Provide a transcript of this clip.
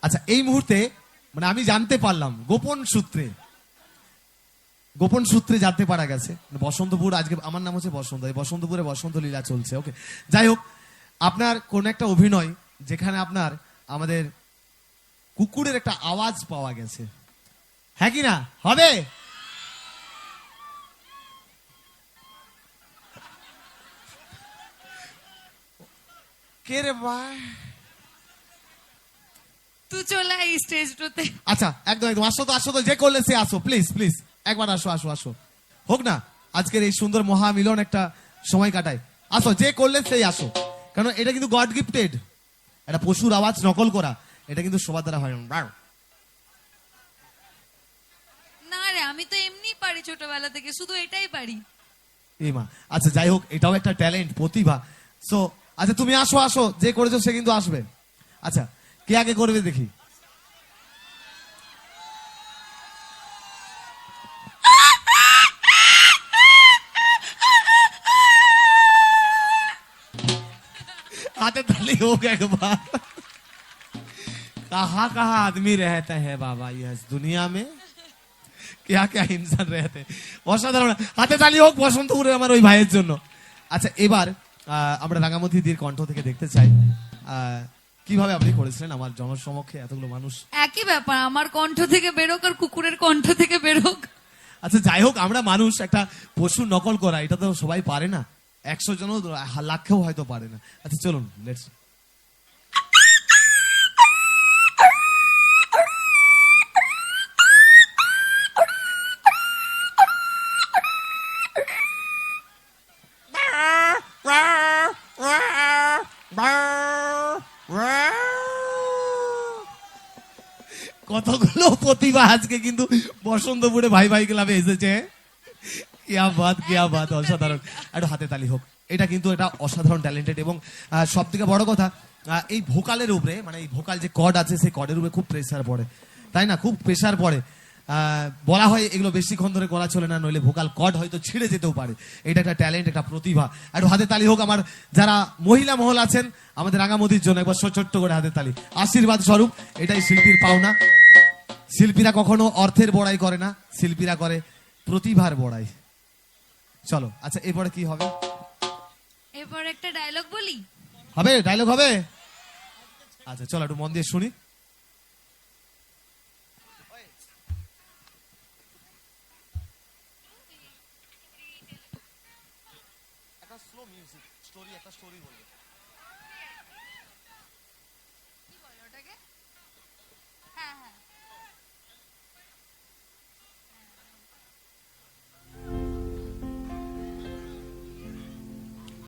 আচ্ছা, এই মুহূর্তে মানে আমি জানতে পারলাম গোপন সূত্রে জানতে পারা গেছে বসন্তপুর, আজকে আমার নাম হচ্ছে বসন্ত, এই বসন্তপুরে বসন্ত লীলা চলছে। ওকে, যাই হোক, আপনার কোন একটা অভিনয় যেখানে আপনার আমাদের কুকুরের একটা আওয়াজ পাওয়া গেছে, হ্যাঁ কি না? হবে? কে রে ভাই? তুই চলে আয় স্টেজ টোতে। আচ্ছা, একদম একদম, আসো তো, যে করলে সে আসো, প্লিজ প্লিজ একবার আসো হোক না আজকের এই সুন্দর মহামিলন, একটা সময় কাটায়। আসো, যে করলে সেই আসো, কারণ এটা কিন্তু গড গিফটেড, একটা পশুর আওয়াজ নকল করা, এটা কিন্তু সবার দ্বারা হয় না। না রে, আমি তো এমনি পারি, ছোটবেলা থেকে শুধু এটাই পারি। এই মা, আচ্ছা যাই হোক, এটাও একটা ট্যালেন্ট, প্রতিভা। সো আচ্ছা, তুমি আসো, যে করেছো সে কিন্তু আসবে। আচ্ছা, কে আগে করবে দেখি? हाथे ताली हो गया एक बार। कहाँ कहाँ आदमी रहता है बाबा ये दुनिया में, क्या क्या इंसान रहते हैं। অসাধারণ, হাতে তালি হোক বসন্তপুরে আমার ওই ভাইয়ের জন্য। আচ্ছা, এবার আমরা রাঙামাটি দির কণ্ঠ থেকে দেখতে চাই কিভাবে আপনি করেছিলেন আমার জনসমক্ষে এতগুলো মানুষ। একই ব্যাপার, আমার কণ্ঠ থেকে বেরোক আর কুকুরের কণ্ঠ থেকে বেরোক। আচ্ছা যাই হোক, আমরা মানুষ, একটা পশু নকল করা এটা তো সবাই পারে না, 100 জন লাখেও হয়তো পারে না। আচ্ছা চলুন, লেটস। কতগুলো প্রতিভা আজকে কিন্তু বসন্তপুরে ভাই ভাই ক্লাবে এসেছে। কিয়া বাত, অসাধারণ। একটু হাতে তালি হোক, এটা কিন্তু এটা অসাধারণ ট্যালেন্টেড। এবং সব থেকে বড় কথা, এই ভোকালের উপরে, মানে এই ভোকাল যে কর্ড আছে সেই কর্ডের উপরে খুব প্রেসার পড়ে, তাই না? খুব প্রেসার পড়ে। বলা হয় এগুলো বেশিক্ষণ ধরে গলা চলে না, নইলে ভোকাল কর্ড হয়তো ছিঁড়ে যেতেও পারে। এটা একটা ট্যালেন্ট, একটা প্রতিভা। একটু হাতে তালি হোক আমার যারা মহিলা মহল আছেন আমাদের রাঙামতির জন্য, একবার ছোট্ট করে হাতে তালি, আশীর্বাদ স্বরূপ। এটাই শিল্পীর পাওনা। শিল্পীরা কখনো অর্থের বড়াই করে না, শিল্পীরা করে প্রতিভার বড়াই। চলো, আচ্ছা এরপরে কি হবে? এবার একটা ডায়লগ বলি। হবে? ডায়লগ হবে? আচ্ছা চলো, একটু মন দিয়ে শুনি। একটা স্লো মিউজিক, স্টোরি, একটা স্টোরি বলবে।